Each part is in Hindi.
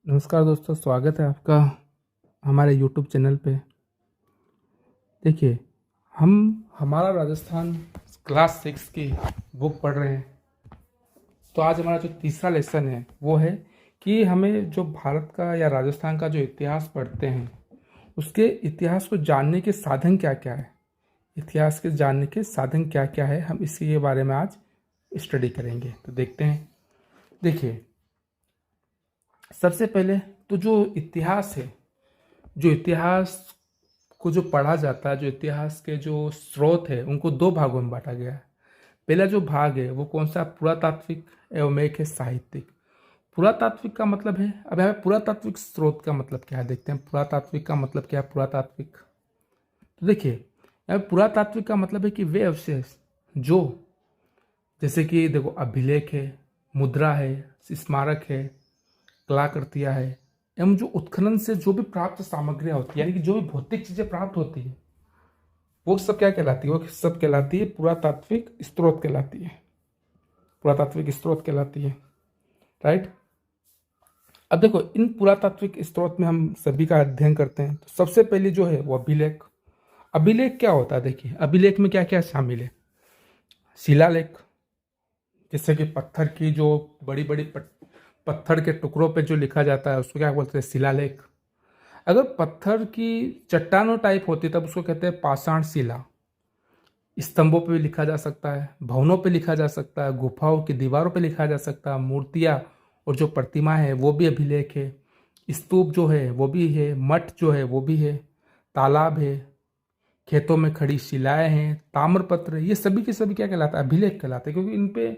नमस्कार दोस्तों, स्वागत है आपका हमारे यूट्यूब चैनल पे। देखिए, हम हमारा राजस्थान क्लास 6 की बुक पढ़ रहे हैं। तो आज हमारा जो तीसरा लेसन है वो है कि हमें जो भारत का या राजस्थान का जो इतिहास पढ़ते हैं उसके इतिहास को जानने के साधन क्या क्या है। इतिहास के जानने के साधन क्या क्या है, हम इसी के बारे में आज स्टडी करेंगे। तो देखते हैं। देखिए, सबसे पहले तो जो इतिहास है, जो इतिहास को जो पढ़ा जाता है, जो इतिहास के जो स्रोत है उनको दो भागों में बांटा गया है। पहला जो भाग है वो कौन सा, पुरातात्विक, एवं एक है साहित्यिक। पुरातात्विक का मतलब है, अब हमें पुरातात्विक स्रोत का मतलब क्या है देखते हैं। पुरातात्विक का मतलब क्या है? पुरातात्विक, तो देखिए, यहाँ पे पुरातात्विक का मतलब है कि वे अवशेष जो, जैसे कि देखो, अभिलेख है, मुद्रा है, स्मारक है, कलाकृतियाँ है, एवं जो उत्खनन से जो भी प्राप्त सामग्रियाँ होती है, यानी कि जो भी भौतिक चीज़ें प्राप्त होती है, वो सब क्या कहलाती है? वो सब कहलाती है पुरातात्विक स्रोत कहलाती है। पुरातात्विक स्रोत कहलाती है, राइट। अब देखो, इन पुरातात्विक स्रोत में हम सभी का अध्ययन करते हैं। तो सबसे पहले जो है वो अभिलेख। अभिलेख क्या होता है? देखिए, अभिलेख में क्या क्या शामिल है। शिलालेख, जैसे कि पत्थर की जो बड़ी बड़ी पत्थर के टुकड़ों पे जो लिखा जाता है उसको क्या बोलते हैं? शिलालेख। अगर पत्थर की चट्टानों टाइप होती है तब उसको कहते हैं पाषाण शिला। स्तंभों पे भी लिखा जा सकता है, भवनों पे लिखा जा सकता है, गुफाओं की दीवारों पे लिखा जा सकता है, मूर्तियाँ और जो प्रतिमा है वो भी अभिलेख है। स्तूप जो है वो भी है, मठ जो है वो भी है, तालाब है, खेतों में खड़ी शिलाएं हैं, ताम्रपत्र, ये सभी के सभी क्या कहलाता है? अभिलेख कहलाते हैं, क्योंकि इन पे,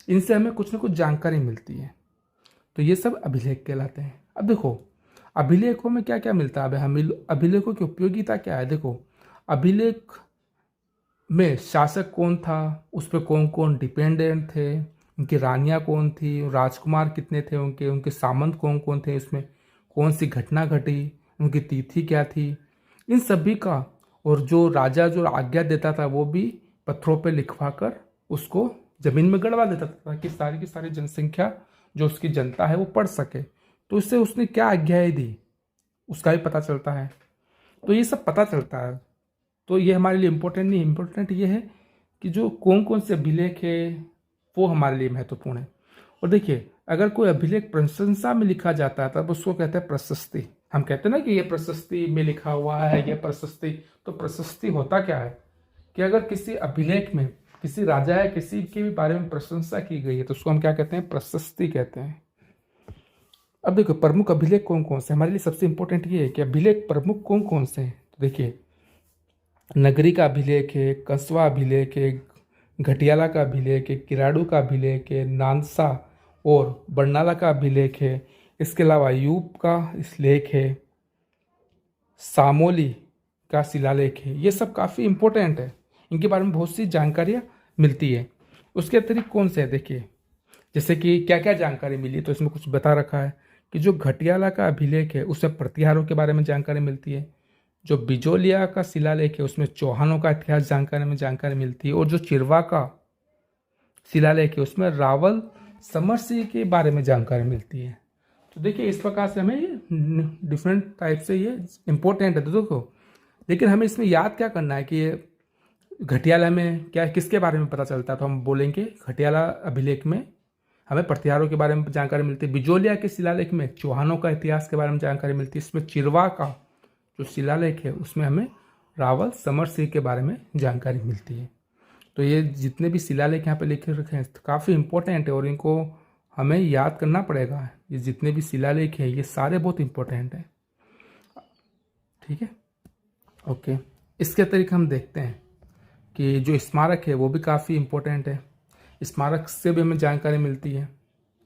इनसे हमें कुछ ना कुछ जानकारी मिलती है। तो ये सब अभिलेख कहलाते हैं। अब देखो, अभिलेखों में क्या क्या मिलता है? अब हमें अभिलेखों की उपयोगिता क्या है? देखो, अभिलेख में शासक कौन था, उस पर कौन कौन डिपेंडेंट थे, उनकी रानियां कौन थी, राजकुमार कितने थे, उनके सामंत कौन कौन थे, उसमें कौन सी घटना घटी, उनकी तिथि क्या थी, इन सभी का। और जो राजा जो आज्ञा देता था वो भी पत्थरों पे लिखवा कर उसको जमीन में गड़वा देता था ताकि सारी की सारी जनसंख्या, जो उसकी जनता है, वो पढ़ सके। तो इससे उसने क्या आज्ञाएं दी उसका भी पता चलता है। तो ये सब पता चलता है। तो ये हमारे लिए इम्पोर्टेंट नहीं, इम्पोर्टेंट ये है कि जो कौन कौन से अभिलेख है वो हमारे लिए महत्वपूर्ण है। और देखिए, अगर कोई अभिलेख प्रशंसा में लिखा जाता है तब उसको कहते हैं प्रशस्ति। हम कहते हैं ना कि ये प्रशस्ति में लिखा हुआ है, ये प्रशस्ति। तो प्रशस्ति होता क्या है कि अगर किसी अभिलेख में किसी राजा या किसी के भी बारे में प्रशंसा की गई है तो उसको हम क्या कहते हैं? प्रशस्ति कहते हैं। अब देखो, प्रमुख अभिलेख कौन कौन से, हमारे लिए सबसे इंपॉर्टेंट ये है कि अभिलेख प्रमुख कौन कौन से हैं। तो देखिए, नगरी का अभिलेख है, कस्बा अभिलेख है, घटियाला का अभिलेख है, किराड़ू का अभिलेख है, नानसा और बरनाला का अभिलेख है। इसके अलावा यूप का इस लेख है, सामोली का शिलालेख है। ये सब काफ़ी इम्पोर्टेंट है, इनके बारे में बहुत सी जानकारियाँ मिलती है। उसके अतिरिक्त कौन से है? देखिए, जैसे कि क्या क्या जानकारी मिली, तो इसमें कुछ बता रखा है कि जो घटियाला का अभिलेख है उसमें प्रतिहारों के बारे में जानकारी मिलती है। जो बिजोलिया का शिलालेख है उसमें चौहानों का इतिहास जानकारी में जानकारी मिलती है। और जो चिरवा का शिलालेख है उसमें रावल समर सिंह के बारे में जानकारी मिलती है। तो देखिए, इस प्रकार से हमें ये डिफरेंट टाइप से ये इम्पोर्टेंट है। तो देखो, लेकिन हमें इसमें याद क्या करना है कि ये घटियाला में क्या, किसके बारे में पता चलता है? तो हम बोलेंगे घटियाला अभिलेख में हमें प्रतिहारों के बारे में जानकारी मिलती है। बिजोलिया के शिलालेख में चौहानों का इतिहास के बारे में जानकारी मिलती है। इसमें चिरवा का जो शिलालेख है उसमें हमें रावल समर सिंह के बारे में जानकारी मिलती है। तो ये जितने भी शिलालेख यहाँ पे लिखे रखे हैं काफ़ी इंपॉर्टेंट है और इनको हमें याद करना पड़ेगा। ये जितने भी शिलालेख है ये सारे बहुत इंपॉर्टेंट हैं, ठीक है। ओके, इसके अतिरिक्त हम देखते हैं कि जो स्मारक है वो भी काफ़ी इंपॉर्टेंट है। स्मारक से भी हमें जानकारी मिलती है।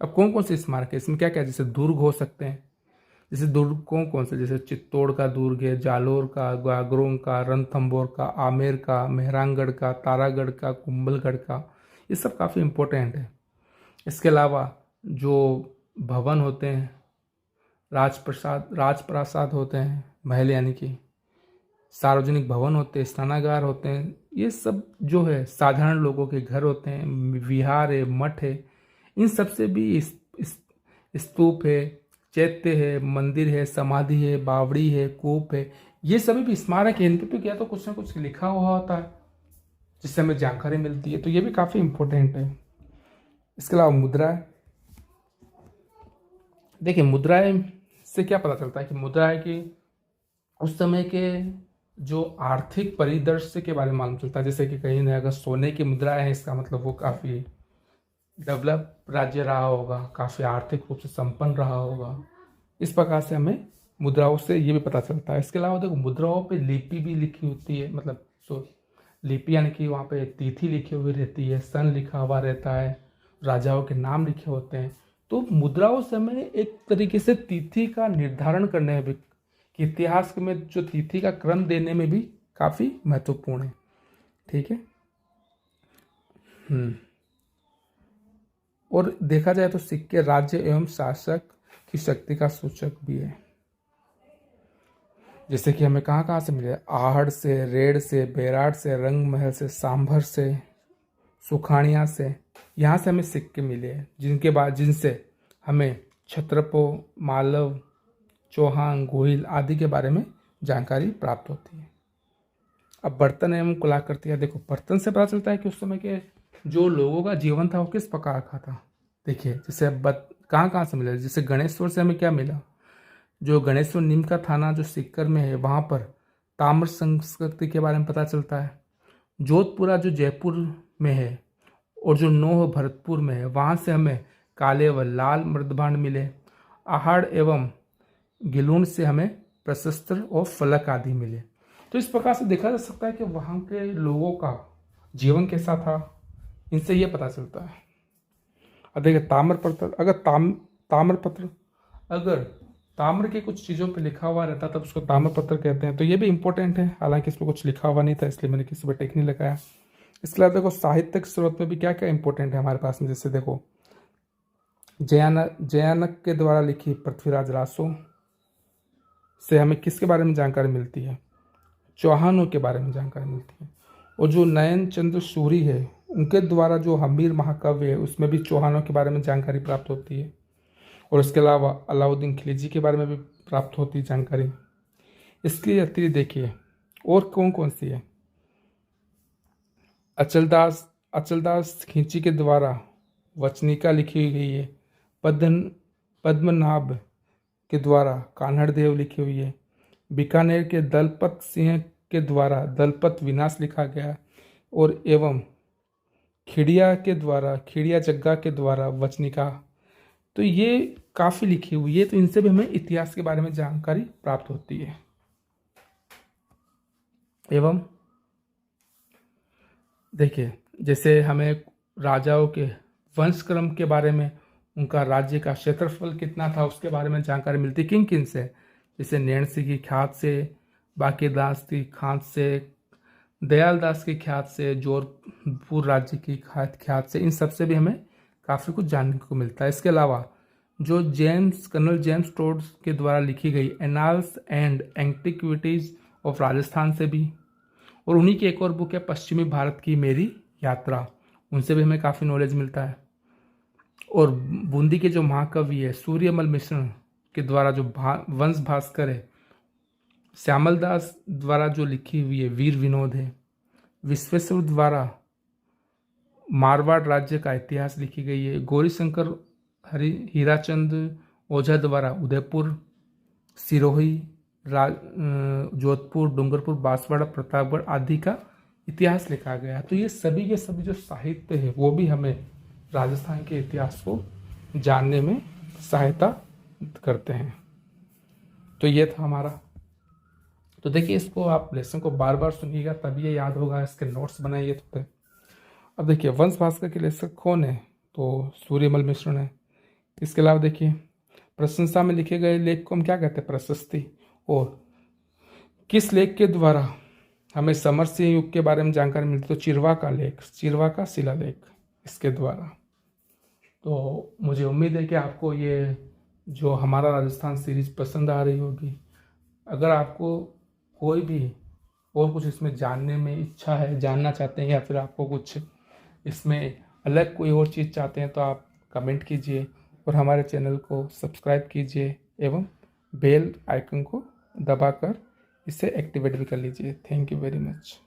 अब कौन कौन से स्मारक है इसमें क्या क्या, जैसे दुर्ग हो सकते हैं। जैसे दुर्ग कौन कौन से, जैसे चित्तौड़ का दुर्ग है, जालोर का, गागरों का, रणथंभौर का, आमेर का, मेहरानगढ़ का, तारागढ़ का, कुंभलगढ़ का, ये सब काफ़ी इम्पोर्टेंट है। इसके अलावा जो भवन होते हैं, राजप्रासाद होते हैं, महल यानी कि सार्वजनिक भवन होते हैं, स्नानागार होते हैं, ये सब जो है साधारण लोगों के घर होते हैं, विहार है, मठ है, इन सब से भी स्तूप है, चैत्य है, मंदिर है, समाधि है, बावड़ी है, कूप है, ये सभी भी स्मारक है। इनके पे क्या तो कुछ ना कुछ लिखा हुआ होता है जिससे हमें जानकारी मिलती है, तो ये भी काफ़ी इम्पोर्टेंट है। इसके अलावा मुद्राएं, देखिए मुद्राएं से क्या पता चलता है कि मुद्राएं की उस समय के जो आर्थिक परिदृश्य के बारे में मालूम चलता है। जैसे कि कहीं ने अगर सोने की मुद्राएं हैं, इसका मतलब वो काफ़ी डेवलप राज्य रहा होगा, काफ़ी आर्थिक रूप से संपन्न रहा होगा। इस प्रकार से हमें मुद्राओं से ये भी पता चलता है। इसके अलावा देखो मुद्राओं पे लिपि भी लिखी होती है, मतलब लिपि यानी कि वहाँ पे तिथि लिखी हुई रहती है, सन लिखा हुआ रहता है, राजाओं के नाम लिखे होते हैं। तो मुद्राओं से हमें एक तरीके से तिथि का निर्धारण करने में भी, कि इतिहास में जो तिथि का क्रम देने में भी काफ़ी महत्वपूर्ण है। ठीक है। और देखा जाए तो सिक्के राज्य एवं शासक की शक्ति का सूचक भी है। जैसे कि हमें कहाँ कहाँ से मिले, आहड़ से, रेड से, बेराट से, रंग महल से, सांभर से, सुखाड़िया से, यहाँ से हमें सिक्के मिले हैं, जिनसे हमें क्षत्रपो, मालव, चौहान, गोहिल आदि के बारे में जानकारी प्राप्त होती है। अब बर्तन एवं कलाकृतियाँ, देखो बर्तन से पता चलता है कि उस समय के जो लोगों का जीवन था वो किस प्रकार का था। देखिए जैसे कहाँ कहाँ से मिला, जैसे गणेश्वर से हमें क्या मिला, जो गणेश्वर नीम का थाना जो सीकर में है, वहाँ पर ताम्र संस्कृति के बारे में पता चलता है। जोधपुरा जो जयपुर में है और जो नोह भरतपुर में है, वहाँ से हमें काले व लाल मृदभांड मिले। आहड़ एवं गिलून से हमें प्रशस्त्र और फलक आदि मिले। तो इस प्रकार से देखा जा सकता है कि वहाँ के लोगों का जीवन कैसा था, इनसे ये पता चलता है। अब देखिए ताम्रपत्र, अगर ताम्रपत्र अगर ताम्र के कुछ चीज़ों पे लिखा हुआ रहता तब उसको ताम्रपत्र कहते हैं, तो ये भी इंपॉर्टेंट है। हालांकि इस पर कुछ लिखा हुआ नहीं था इसलिए मैंने किसी पर टिक नहीं लगाया। इसके अलावा देखो साहित्यिक स्रोत में भी क्या क्या इंपॉर्टेंट है हमारे पास में। जैसे देखो जयानक के द्वारा लिखी पृथ्वीराज रासो से हमें किसके बारे में जानकारी मिलती है, चौहानों के बारे में जानकारी मिलती है। और जो नयन चंद्र सूरी है उनके द्वारा जो हमीर महाकाव्य है उसमें भी चौहानों के बारे में जानकारी प्राप्त होती है। और इसके अलावा अलाउद्दीन खिलजी के बारे में भी प्राप्त होती है जानकारी। इसके अतिरिक्त देखिए और कौन कौन सी है, अचलदास खिंची के द्वारा वचनिका लिखी गई है। पद्मनाभ के द्वारा कान्हड़देव लिखी हुई है। बीकानेर के दलपत सिंह के द्वारा दलपत विनाश लिखा गया। और एवं खिड़िया जग्गा के द्वारा वचनिका, तो ये काफ़ी लिखी हुई है। तो इनसे भी हमें इतिहास के बारे में जानकारी प्राप्त होती है। एवं देखिए जैसे हमें राजाओं के वंशक्रम के बारे में, उनका राज्य का क्षेत्रफल कितना था उसके बारे में जानकारी मिलती किन किन से, जैसे नैण सिंह की ख्यात से, बांकीदास की ख्यात से, दयाल दास की ख्यात से, जोधपुर राज्य की ख्यात से, इन सब से भी हमें काफ़ी कुछ जानने को मिलता है। इसके अलावा जो कर्नल जेम्स टोड के द्वारा लिखी गई annals and antiquities of Rajasthan से भी, और उन्हीं की एक और बुक है पश्चिमी भारत की मेरी यात्रा, उनसे भी हमें काफ़ी नॉलेज मिलता है। और बूंदी के जो महाकवि है सूर्यमल मिश्र के द्वारा जो वंश भास्कर है, श्यामल दास द्वारा जो लिखी हुई है वीर विनोद है, विश्वेश्वर द्वारा मारवाड़ राज्य का इतिहास लिखी गई है, गौरीशंकर हीराचंद ओझा द्वारा उदयपुर, सिरोही, जोधपुर, डूंगरपुर, बांसवाड़ा, प्रतापगढ़ आदि का इतिहास लिखा गया। तो ये सभी के सभी जो साहित्य है वो भी हमें राजस्थान के इतिहास को जानने में सहायता करते हैं। तो ये था हमारा। तो देखिए इसको आप लेसन को बार बार सुनिएगा तभी ये याद होगा, इसके नोट्स बनाइए तो। अब देखिए वंश भास्कर के लेखक कौन है, तो सूर्यमल मिश्र है। इसके अलावा देखिए प्रशंसा में लिखे गए लेख को हम क्या कहते हैं, प्रशस्ति। और किस लेख के द्वारा हमें समर सिंह युग के बारे में जानकारी मिलती, तो चिरवा का लेख, चिरवा का शिलालेख, इसके द्वारा। तो मुझे उम्मीद है कि आपको ये जो हमारा राजस्थान सीरीज पसंद आ रही होगी। अगर आपको कोई भी और कुछ इसमें जानने में इच्छा है, जानना चाहते हैं, या फिर आपको कुछ इसमें अलग कोई और चीज़ चाहते हैं, तो आप कमेंट कीजिए और हमारे चैनल को सब्सक्राइब कीजिए। एवं बेल आइकन को दबाकर इसे एक्टिवेट भी कर लीजिए। Thank you very much.